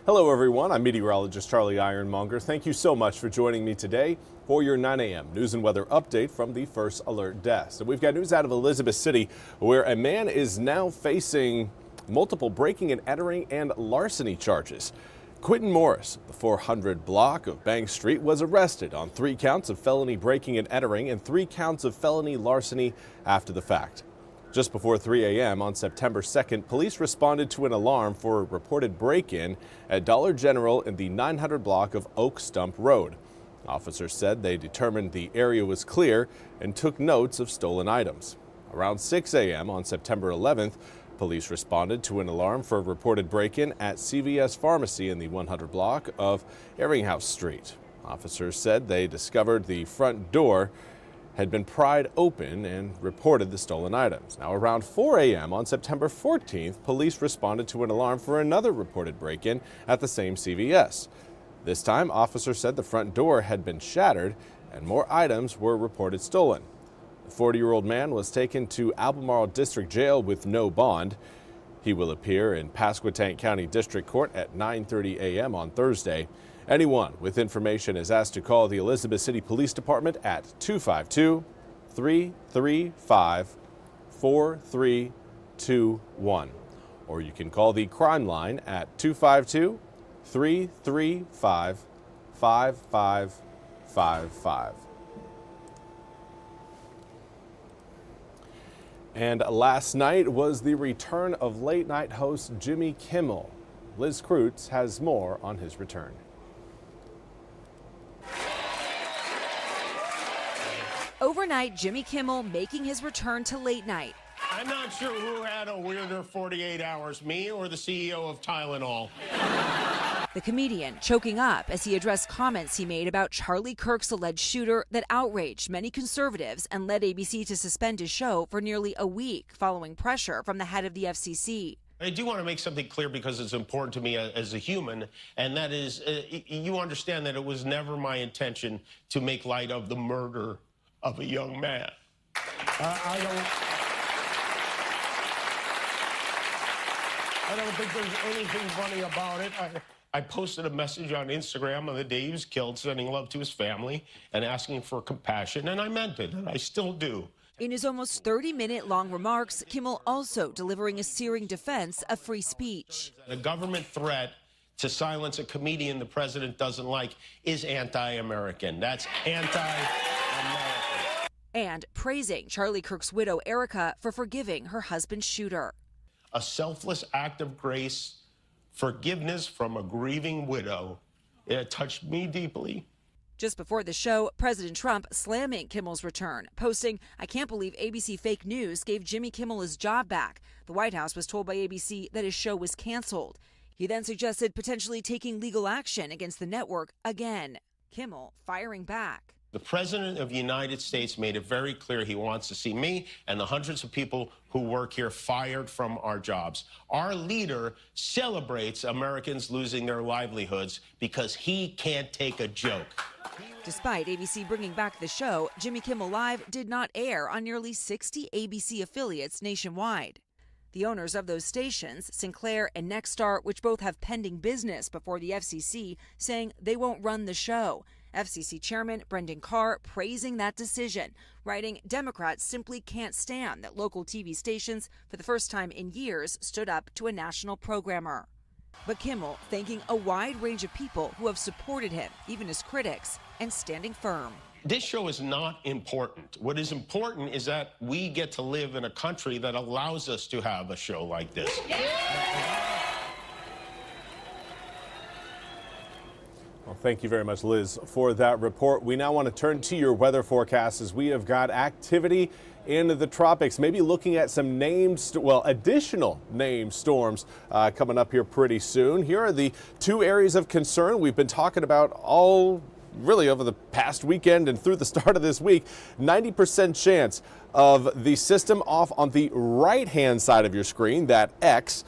Hello everyone, I'm Meteorologist Charlie Ironmonger. Thank you so much for joining me today for your 9 a.m. news and weather update from the First Alert Desk. And we've got news out of Elizabeth City where a man is now facing multiple breaking and entering and larceny charges. Quentin Morris, the 400 block of Bank Street, was arrested on 3 counts of felony breaking and entering and 3 counts of felony larceny after the fact. Just before 3 a.m. on September 2nd, police responded to an alarm for a reported break-in at Dollar General in the 900 block of Oak Stump Road. Officers said they determined the area was clear and took notes of stolen items. Around 6 a.m. on September 11th, police responded to an alarm for a reported break-in at CVS Pharmacy in the 100 block of Eringhouse Street. Officers said they discovered the front door had been pried open and reported the stolen items. Now, around 4 a.m. on September 14th, police responded to an alarm for another reported break-in at the same CVS. This time, officers said the front door had been shattered and more items were reported stolen. The 40-year-old man was taken to Albemarle District Jail with no bond. He will appear in Pasquotank County District Court at 9:30 a.m. on Thursday. Anyone with information is asked to call the Elizabeth City Police Department at 252-335-4321. Or you can call the crime line at 252-335-5555. And last night was the return of late-night host Jimmy Kimmel. Liz Kreutz has more on his return. Overnight, Jimmy Kimmel making his return to late night. I'm not sure who had a weirder 48 hours, me or the CEO of Tylenol. The comedian choking up as he addressed comments he made about Charlie Kirk's alleged shooter that outraged many conservatives and led ABC to suspend his show for nearly a week following pressure from the head of the FCC. I do want to make something clear because it's important to me as a human, and that is, you understand that it was never my intention to make light of the murder of a young man. I don't think there's anything funny about it. I posted a message on Instagram on the day he was killed, sending love to his family and asking for compassion, and I meant it, and I still do. In his almost 30-minute-long remarks, Kimmel also delivering a searing defense of free speech. The government threat to silence a comedian the president doesn't like is anti-American. That's anti-American. And praising Charlie Kirk's widow, Erica, for forgiving her husband's shooter. A selfless act of grace, forgiveness from a grieving widow. It touched me deeply. Just before the show, President Trump slamming Kimmel's return, posting, "I can't believe ABC fake news gave Jimmy Kimmel his job back." The White House was told by ABC that his show was canceled. He then suggested potentially taking legal action against the network again. Kimmel firing back. The President of the United States made it very clear he wants to see me and the hundreds of people who work here fired from our jobs. Our leader celebrates Americans losing their livelihoods because he can't take a joke. Despite ABC bringing back the show, Jimmy Kimmel Live did not air on nearly 60 ABC affiliates nationwide. The owners of those stations, Sinclair and Nexstar, which both have pending business before the FCC, saying they won't run the show. FCC Chairman Brendan Carr praising that decision, writing, "Democrats simply can't stand that local TV stations, for the first time in years, stood up to a national programmer." But Kimmel thanking a wide range of people who have supported him, even his critics, and standing firm. This show is not important. What is important is that we get to live in a country that allows us to have a show like this. Well, thank you very much, Liz, for that report. We now want to turn to your weather forecast as we have got activity in the tropics, maybe looking at some additional named storms coming up here pretty soon. Here are the 2 areas of concern we've been talking about really over the past weekend and through the start of this week. 90% chance of the system off on the right-hand side of your screen, that X,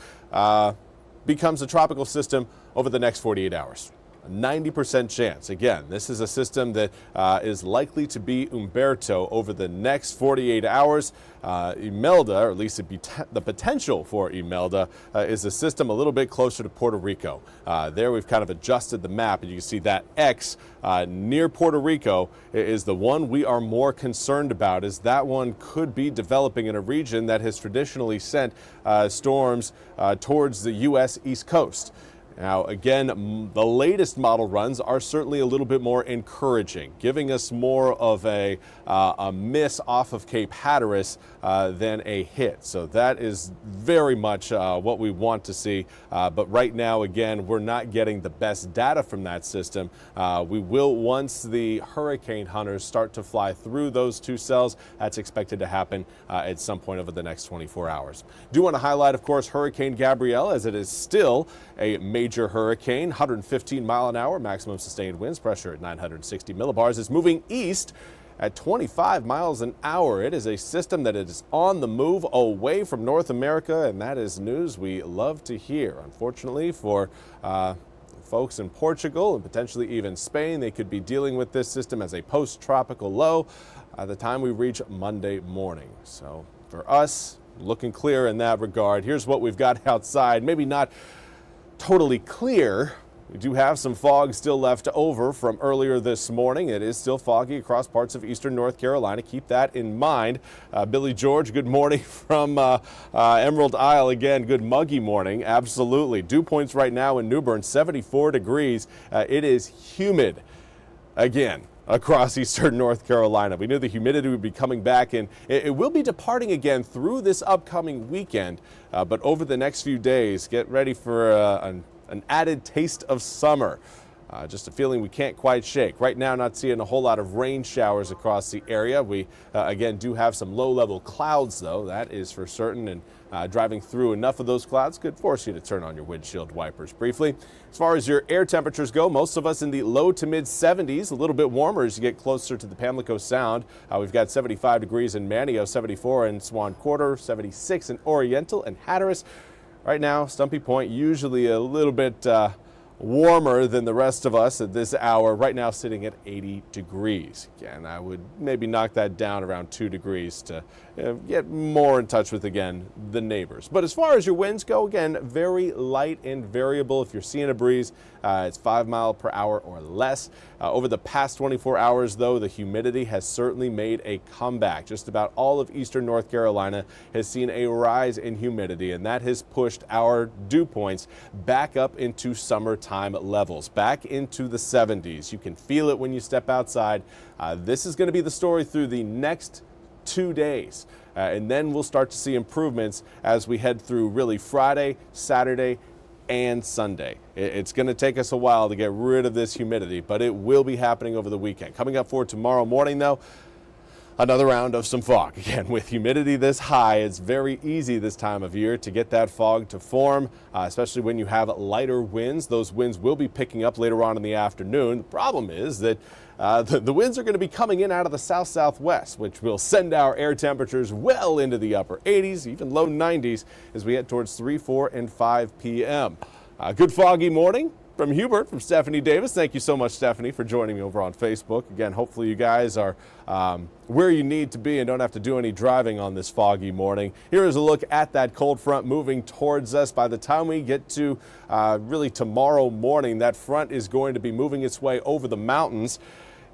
becomes a tropical system over the next 48 hours. A 90% chance. Again, this is a system that is likely to be Umberto over the next 48 hours. Imelda, or at least the potential for Imelda, is a system a little bit closer to Puerto Rico. There we've kind of adjusted the map, and you can see that X near Puerto Rico is the one we are more concerned about, as that one could be developing in a region that has traditionally sent storms towards the U.S. East Coast. Now, again, the latest model runs are certainly a little bit more encouraging, giving us more of a miss off of Cape Hatteras than a hit. So that is very much what we want to see. But right now, again, we're not getting the best data from that system. We will, once the hurricane hunters start to fly through those two cells. That's expected to happen at some point over the next 24 hours. Do want to highlight, of course, Hurricane Gabrielle, as it is still a major hurricane. 115 mile an hour maximum sustained winds, pressure at 960 millibars. Is moving east at 25 miles an hour. It is a system that is on the move away from North America, and that is news we love to hear. Unfortunately for folks in Portugal and potentially even Spain, they could be dealing with this system as a post-tropical low by the time we reach Monday morning. So for us, looking clear in that regard. Here's what we've got outside. Maybe not totally clear. We do have some fog still left over from earlier this morning. It is still foggy across parts of eastern North Carolina. Keep that in mind. Billy George, good morning from Emerald Isle. Again, good muggy morning. Absolutely. Dew points right now in New Bern, 74 degrees. It is humid again across eastern North Carolina. We knew the humidity would be coming back, and it will be departing again through this upcoming weekend. But over the next few days, get ready for an added taste of summer. Just a feeling we can't quite shake. Right now, not seeing a whole lot of rain showers across the area. We, again, do have some low-level clouds, though. That is for certain. And driving through enough of those clouds could force you to turn on your windshield wipers briefly. As far as your air temperatures go, most of us in the low to mid 70s, a little bit warmer as you get closer to the Pamlico Sound. We've got 75 degrees in Manio, 74 in Swan Quarter, 76 in Oriental and Hatteras. Right now, Stumpy Point, usually a little bit warmer than the rest of us at this hour. Right now sitting at 80 degrees. Again, I would maybe knock that down around 2 degrees to get more in touch with, again, the neighbors. But as far as your winds go, again, very light and variable. If you're seeing a breeze, it's 5 miles per hour or less. Over the past 24 hours, though, the humidity has certainly made a comeback. Just about all of eastern North Carolina has seen a rise in humidity, and that has pushed our dew points back up into summertime levels, back into the 70s. You can feel it when you step outside. This is going to be the story through the next 2 days. And then we'll start to see improvements as we head through really Friday, Saturday, and Sunday. It's going to take us a while to get rid of this humidity, but it will be happening over the weekend. Coming up for tomorrow morning, though, another round of some fog. Again, with humidity this high, it's very easy this time of year to get that fog to form, especially when you have lighter winds. Those winds will be picking up later on in the afternoon. The problem is that the winds are going to be coming in out of the south-southwest, which will send our air temperatures well into the upper 80s, even low 90s, as we head towards 3, 4, and 5 p.m. Good foggy morning from Hubert, from Stephanie Davis. Thank you so much, Stephanie, for joining me over on Facebook. Again, hopefully you guys are where you need to be and don't have to do any driving on this foggy morning. Here is a look at that cold front moving towards us. By the time we get to really tomorrow morning, that front is going to be moving its way over the mountains,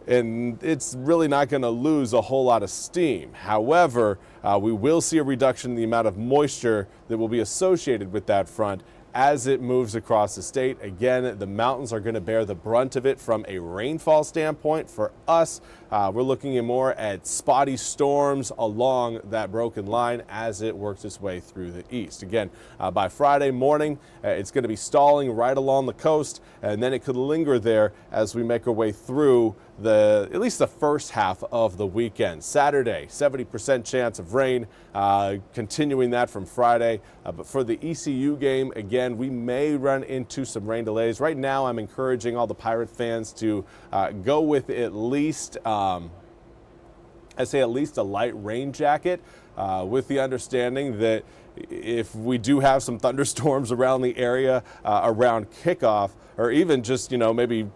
and it's really not going to lose a whole lot of steam. However, we will see a reduction in the amount of moisture that will be associated with that front as it moves across the state. Again, the mountains are going to bear the brunt of it from a rainfall standpoint. For us, we're looking more at spotty storms along that broken line as it works its way through the east. Again, by Friday morning, it's going to be stalling right along the coast, and then it could linger there as we make our way through at least the first half of the weekend. Saturday, 70% chance of rain, continuing that from Friday. But for the ECU game, again, we may run into some rain delays. Right now, I'm encouraging all the Pirate fans to go with at least I say at least a light rain jacket, with the understanding that if we do have some thunderstorms around the area around kickoff, or even just, maybe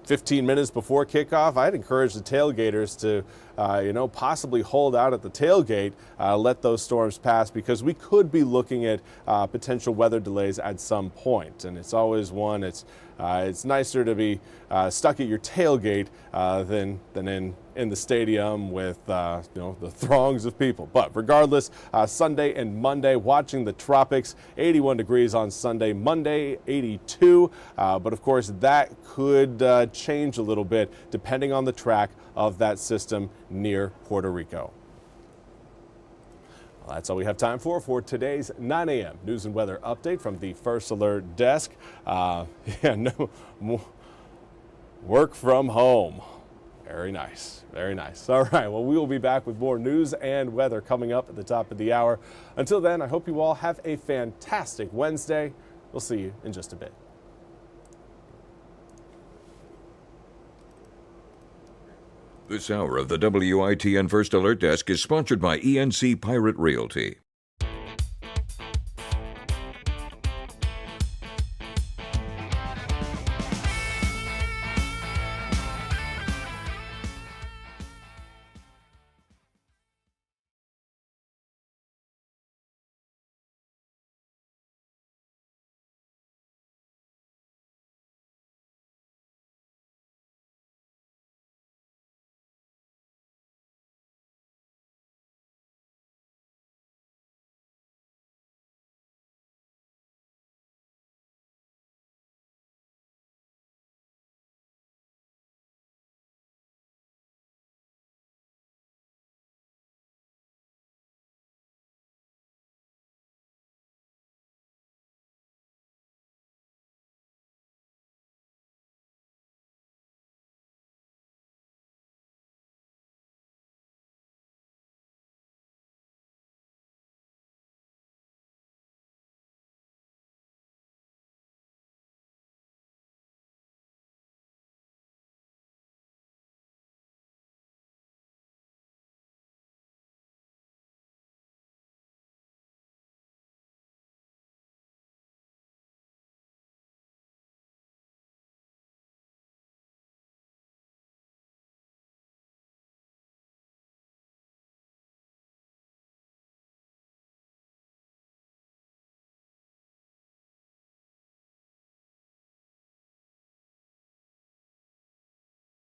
15 minutes before kickoff, I'd encourage the tailgaters to, possibly hold out at the tailgate, let those storms pass, because we could be looking at potential weather delays at some point. And it's always one, it's nicer to be stuck at your tailgate than in the stadium with the throngs of people. But regardless, Sunday and Monday, watching the tropics, 81 degrees on Sunday, Monday 82. But of course, that could change a little bit depending on the track of that system near Puerto Rico. Well, that's all we have time for today's 9 a.m. news and weather update from the First Alert desk. Work from home. Very nice. Very nice. All right. Well, we will be back with more news and weather coming up at the top of the hour. Until then, I hope you all have a fantastic Wednesday. We'll see you in just a bit. This hour of the WITN First Alert Desk is sponsored by ENC Pirate Realty.